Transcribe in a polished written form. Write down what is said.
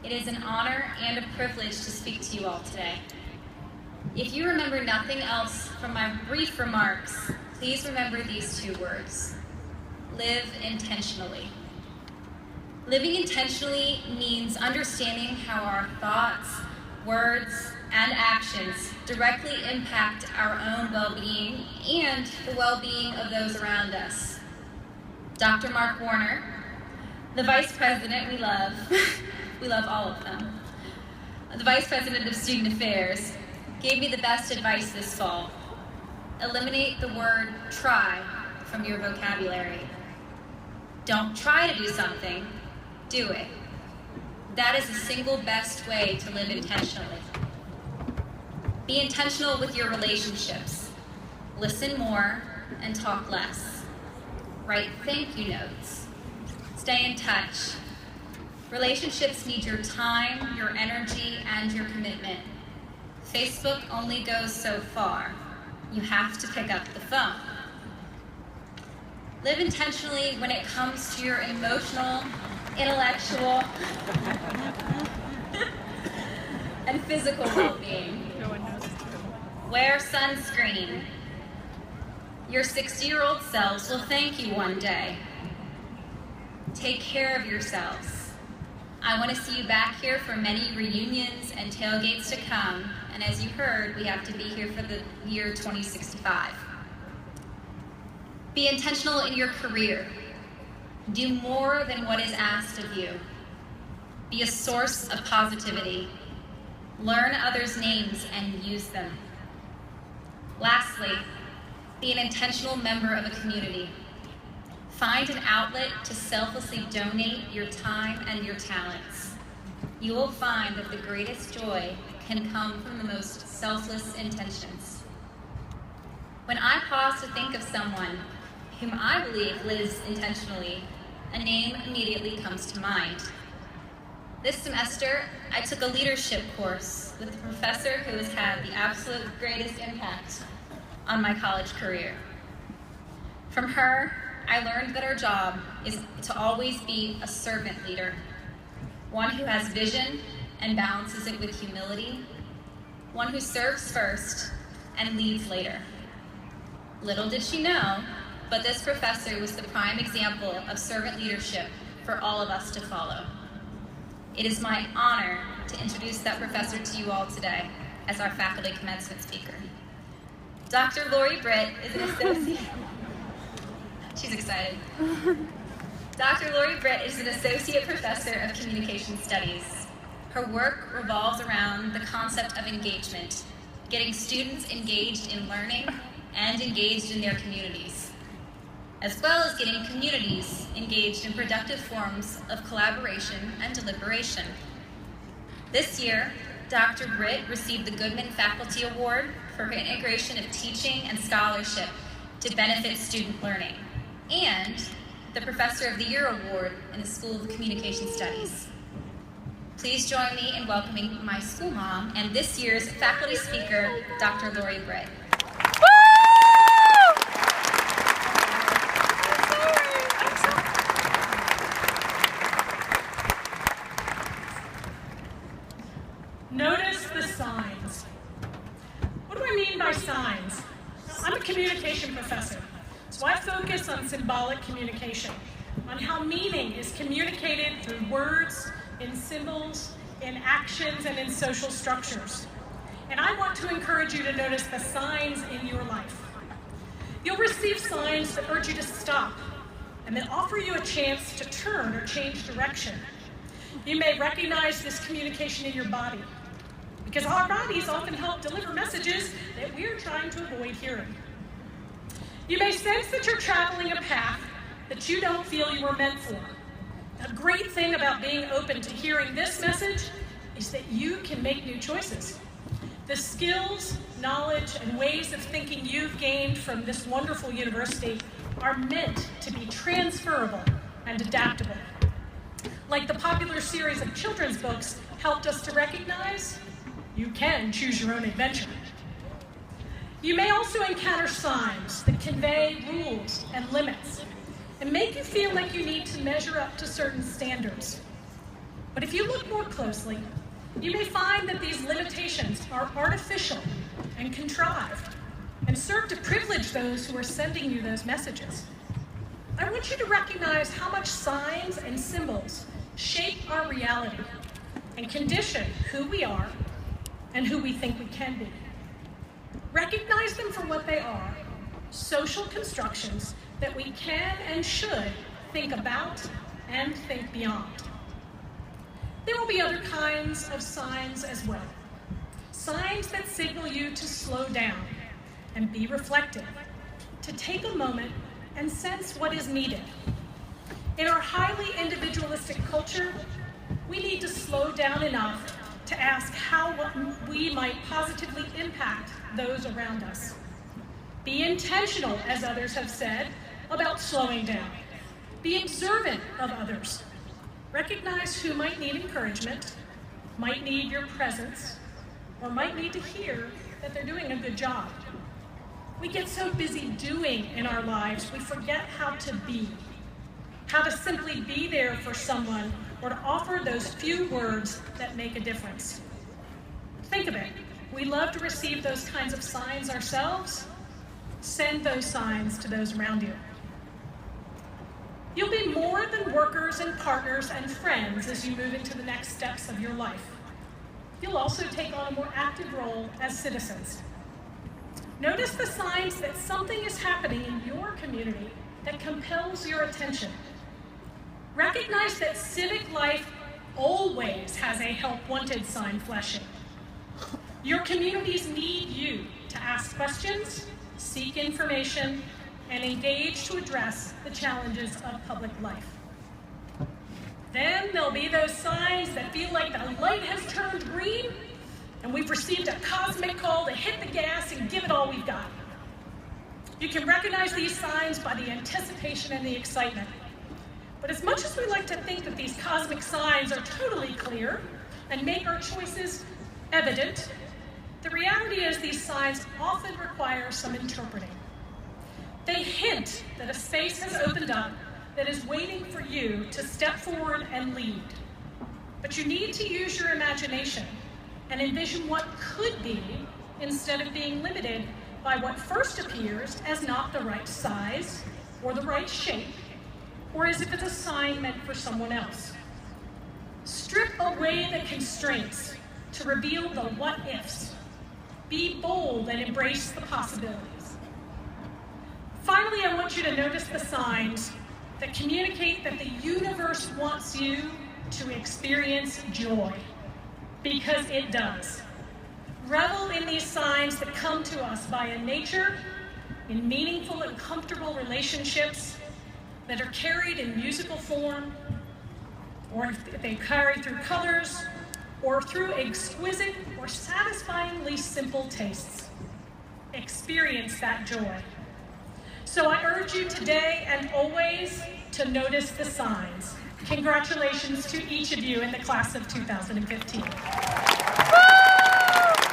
It is an honor and a privilege to speak to you all today. If you remember nothing else from my brief remarks, please remember these two words: live intentionally. Living intentionally means understanding how our thoughts, words, and actions directly impact our own well-being and the well-being of those around us. Dr. Mark Warner, the Vice President we love, we love all of them, the Vice President of Student Affairs, gave me the best advice this fall. Eliminate the word try from your vocabulary. Don't try to do something, do it. That is the single best way to live intentionally. Be intentional with your relationships. Listen more and talk less. Write thank you notes. Stay in touch. Relationships need your time, your energy, and your commitment. Facebook only goes so far. You have to pick up the phone. Live intentionally when it comes to your emotional, intellectual, and physical well-being. Wear sunscreen. Your 60-year-old selves will thank you one day. Take care of yourselves. I want to see you back here for many reunions and tailgates to come, and as you heard, we have to be here for the year 2065. Be intentional in your career. Do more than what is asked of you. Be a source of positivity. Learn others' names and use them. Lastly, be an intentional member of a community. Find an outlet to selflessly donate your time and your talents. You will find that the greatest joy can come from the most selfless intentions. When I pause to think of someone whom I believe lives intentionally, a name immediately comes to mind. This semester, I took a leadership course with a professor who has had the absolute greatest impact on my college career. From her, I learned that our job is to always be a servant leader, one who has vision and balances it with humility, one who serves first and leads later. Little did she know, but this professor was the prime example of servant leadership for all of us to follow. It is my honor to introduce that professor to you all today as our faculty commencement speaker. Dr. Lori Britt is an associate. She's excited. Dr. Lori Britt is an associate professor of communication studies. Her work revolves around the concept of engagement, getting students engaged in learning and engaged in their communities, as well as getting communities engaged in productive forms of collaboration and deliberation. This year, Dr. Britt received the Goodman Faculty Award for her integration of teaching and scholarship to benefit student learning, and the Professor of the Year Award in the School of Communication Studies. Please join me in welcoming my school mom and this year's faculty speaker, Dr. Lori Britt. Notice the signs. What do I mean by signs? I'm a communication professor, so I focus on symbolic communication, on how meaning is communicated through words, in symbols, in actions, and in social structures. And I want to encourage you to notice the signs in your life. You'll receive signs that urge you to stop and that offer you a chance to turn or change direction. You may recognize this communication in your body, because our bodies often help deliver messages that we're trying to avoid hearing. You may sense that you're traveling a path that you don't feel you were meant for. The great thing about being open to hearing this message is that you can make new choices. The skills, knowledge, and ways of thinking you've gained from this wonderful university are meant to be transferable and adaptable. Like the popular series of children's books helped us to recognize, you can choose your own adventure. You may also encounter signs that convey rules and limits and make you feel like you need to measure up to certain standards. But if you look more closely, you may find that these limitations are artificial and contrived and serve to privilege those who are sending you those messages. I want you to recognize how much signs and symbols shape our reality and condition who we are and who we think we can be. Recognize them for what they are, social constructions that we can and should think about and think beyond. There will be other kinds of signs as well. Signs that signal you to slow down and be reflective, to take a moment and sense what is needed. In our highly individualistic culture, we need to slow down enough to ask how we might positively impact those around us. Be intentional, as others have said, about slowing down. Be observant of others. Recognize who might need encouragement, might need your presence, or might need to hear that they're doing a good job. We get so busy doing in our lives, we forget how to be, how to simply be there for someone or to offer those few words that make a difference. Think of it. We love to receive those kinds of signs ourselves. Send those signs to those around you. You'll be more than workers and partners and friends as you move into the next steps of your life. You'll also take on a more active role as citizens. Notice the signs that something is happening in your community that compels your attention. Recognize that civic life always has a help wanted sign flashing. Your communities need you to ask questions, seek information, and engage to address the challenges of public life. Then there'll be those signs that feel like the light has turned green and we've received a cosmic call to hit the gas and give it all we've got. You can recognize these signs by the anticipation and the excitement. But as much as we like to think that these cosmic signs are totally clear and make our choices evident, the reality is these signs often require some interpreting. They hint that a space has opened up that is waiting for you to step forward and lead. But you need to use your imagination and envision what could be instead of being limited by what first appears as not the right size or the right shape, or as if it's a sign meant for someone else. Strip away the constraints to reveal the what-ifs. Be bold and embrace the possibilities. Finally, I want you to notice the signs that communicate that the universe wants you to experience joy, because it does. Revel in these signs that come to us via nature, in meaningful and comfortable relationships that are carried in musical form, or if they carry through colors, or through exquisite or satisfyingly simple tastes. Experience that joy. So I urge you today and always to notice the signs. Congratulations to each of you in the class of 2015.